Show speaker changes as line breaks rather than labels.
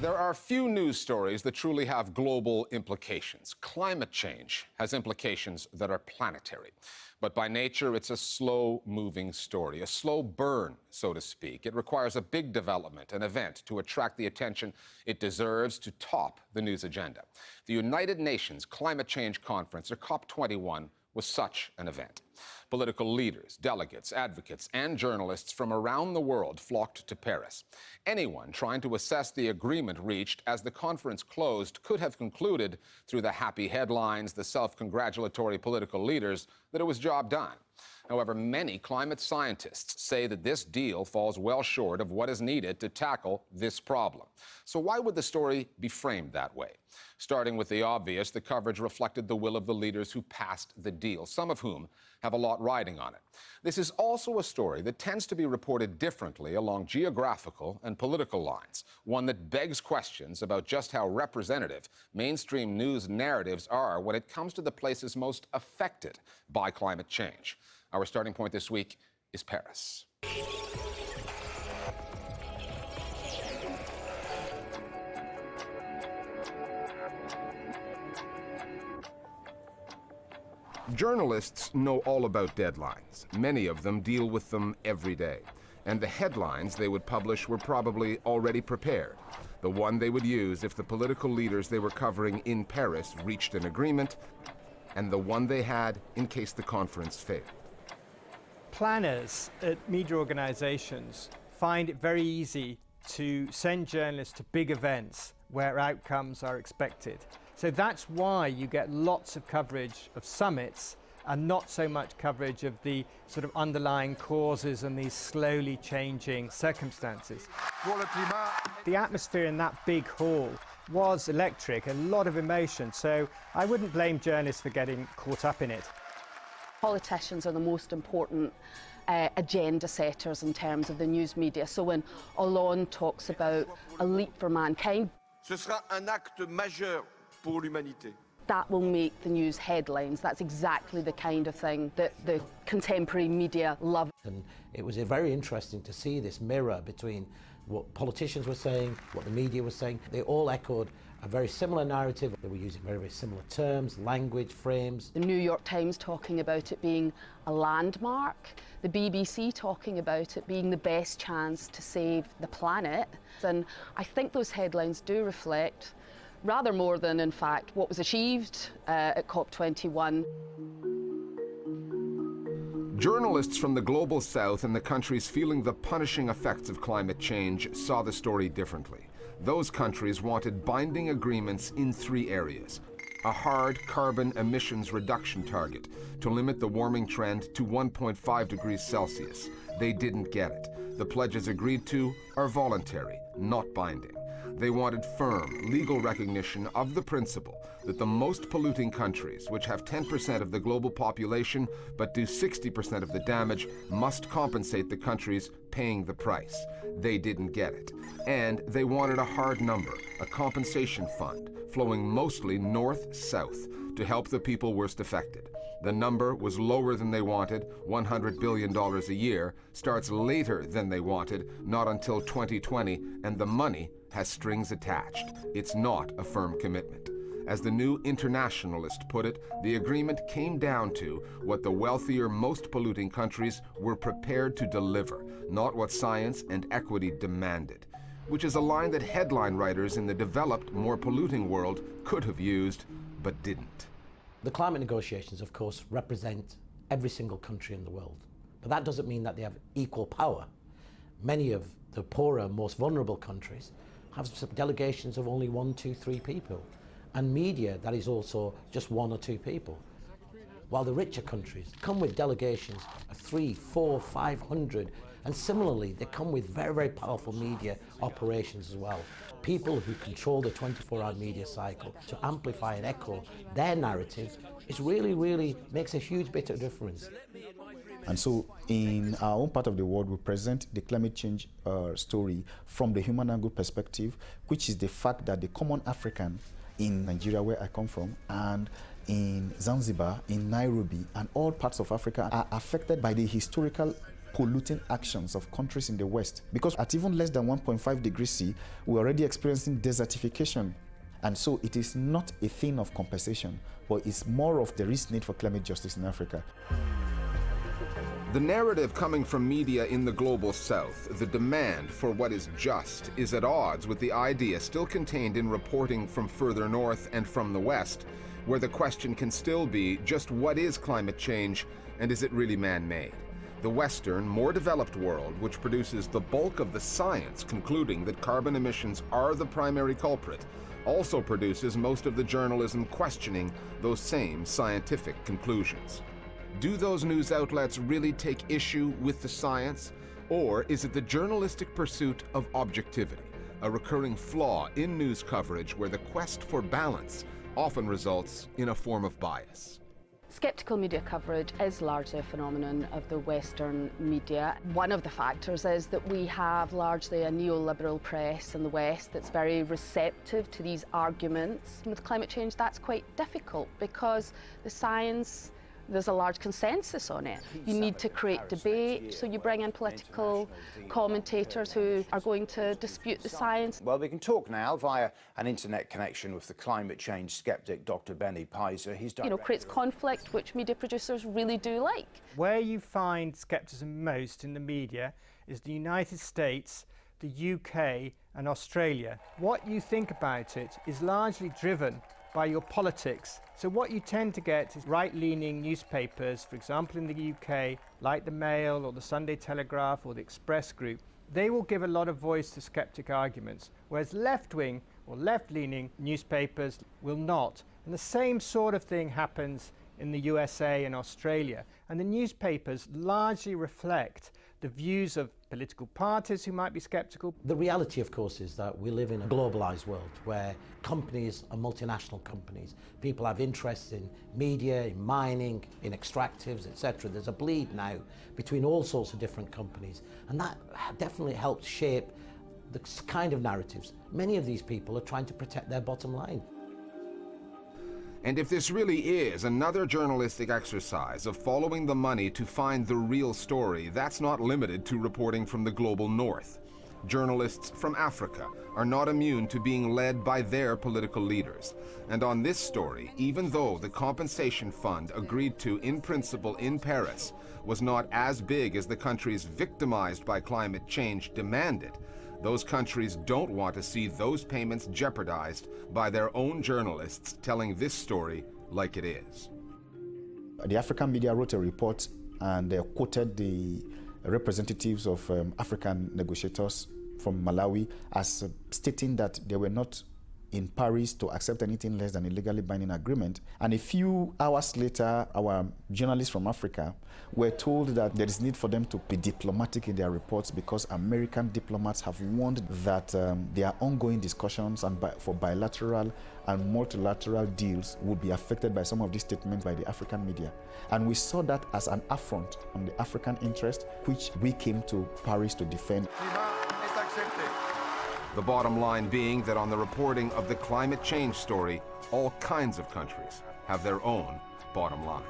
There are few news stories that truly have global implications. Climate change has implications that are planetary. But by nature, it's a slow-moving story, a slow burn, so to speak. It requires a big development, an event, to attract the attention it deserves to top the news agenda. The United Nations Climate Change Conference, or COP21, was such an event. Political leaders, delegates, advocates, and journalists from around the world flocked to Paris. Anyone trying to assess the agreement reached as the conference closed could have concluded through the happy headlines, the self-congratulatory political leaders, that it was job done. However, many climate scientists say that this deal falls well short of what is needed to tackle this problem. So why would the story be framed that way? Starting with the obvious, the coverage reflected the will of the leaders who passed the deal, some of whom have a lot riding on it. This is also a story that tends to be reported differently along geographical and political lines, one that begs questions about just how representative mainstream news narratives are when it comes to the places most affected by climate change. Our starting point this week is Paris. Journalists know all about deadlines. Many of them deal with them every day. And the headlines they would publish were probably already prepared. The one they would use if the political leaders they were covering in Paris reached an agreement, and the one they had in case the conference failed.
Planners at media organizations find it very easy to send journalists to big events where outcomes are expected. So that's why you get lots of coverage of summits and not so much coverage of the sort of underlying causes and these slowly changing circumstances. The atmosphere in that big hall was electric, a lot of emotion, so I wouldn't blame journalists for getting caught up in it.
Politicians are the most important agenda setters in terms of the news media. So when Hollande talks about a leap for mankind,
Ce sera un acte majeur pour l'humanité.
That will make the news headlines. That's exactly the kind of thing that the contemporary media love.
And it was very interesting to see this mirror between what politicians were saying, what the media was saying. They all echoed a very similar narrative. They were using very, very similar terms, language, frames.
The New York Times talking about it being a landmark, the BBC talking about it being the best chance to save the planet. And I think those headlines do reflect rather more than, in fact, what was achieved at COP21.
Journalists from the global south and the countries feeling the punishing effects of climate change saw the story differently. Those countries wanted binding agreements in 3 areas. A hard carbon emissions reduction target to limit the warming trend to 1.5 degrees Celsius. They didn't get it. The pledges agreed to are voluntary, not binding. They wanted firm, legal recognition of the principle that the most polluting countries, which have 10% of the global population but do 60% of the damage, must compensate the countries paying the price. They didn't get it. And they wanted a hard number, a compensation fund, flowing mostly north-south to help the people worst affected. The number was lower than they wanted, $100 billion a year, starts later than they wanted, not until 2020, and the money has strings attached. It's not a firm commitment. As the New Internationalist put it, the agreement came down to what the wealthier, most polluting countries were prepared to deliver, not what science and equity demanded, which is a line that headline writers in the developed, more polluting world could have used, but didn't.
The climate negotiations, of course, represent every single country in the world. But that doesn't mean that they have equal power. Many of the poorer, most vulnerable countries have delegations of only 1, 2, 3 people. And media, that is also just 1 or 2 people. While the richer countries come with delegations of 300, 400, 500, and similarly, they come with very, very powerful media operations as well. People who control the 24-hour media cycle to amplify and echo their narrative, it really, really makes a huge bit of difference.
And so in our own part of the world, we present the climate change story from the human angle perspective, which is the fact that the common African in Nigeria, where I come from, and in Zanzibar, in Nairobi, and all parts of Africa are affected by the historical polluting actions of countries in the West. Because at even less than 1.5 degrees C, we're already experiencing desertification. And so it is not a thing of compensation, but it's more of there is need for climate justice in Africa.
The narrative coming from media in the global south, the demand for what is just, is at odds with the idea still contained in reporting from further north and from the west, where the question can still be just what is climate change and is it really man-made? The Western, more developed world, which produces the bulk of the science concluding that carbon emissions are the primary culprit, also produces most of the journalism questioning those same scientific conclusions. Do those news outlets really take issue with the science? Or is it the journalistic pursuit of objectivity, a recurring flaw in news coverage where the quest for balance often results in a form of bias?
Sceptical media coverage is largely a phenomenon of the Western media. One of the factors is that we have largely a neoliberal press in the West that's very receptive to these arguments. With climate change, that's quite difficult because the science, there's a large consensus on it. You need to create debate, so you bring in political commentators who are going to dispute the science.
Well, we can talk now via an internet connection with the climate change skeptic Dr. Benny Pizer. He's
creates conflict, which media producers really do like.
Where you find skepticism most in the media is the United States, the UK and Australia. What you think about it is largely driven by your politics. So what you tend to get is right-leaning newspapers, for example in the UK, like the Mail or the Sunday Telegraph or the Express Group. They will give a lot of voice to skeptic arguments, whereas left-wing or left-leaning newspapers will not. And the same sort of thing happens in the USA and Australia. And the newspapers largely reflect the views of political parties who might be skeptical.
The reality, of course, is that we live in a globalized world where companies are multinational companies. People have interests in media, in mining, in extractives, etc. There's a bleed now between all sorts of different companies, and that definitely helps shape the kind of narratives. Many of these people are trying to protect their bottom line.
And if this really is another journalistic exercise of following the money to find the real story, that's not limited to reporting from the global north. Journalists from Africa are not immune to being led by their political leaders. And on this story, even though the compensation fund agreed to in principle in Paris was not as big as the countries victimized by climate change demanded, those countries don't want to see those payments jeopardized by their own journalists telling this story like it is.
The African media wrote a report and they quoted the representatives of African negotiators from Malawi as stating that they were not in Paris to accept anything less than a legally binding agreement. And a few hours later, our journalists from Africa were told that there is need for them to be diplomatic in their reports because American diplomats have warned that their ongoing discussions and for bilateral and multilateral deals would be affected by some of these statements by the African media. And we saw that as an affront on the African interest, which we came to Paris to defend.
The bottom line being that on the reporting of the climate change story, all kinds of countries have their own bottom line.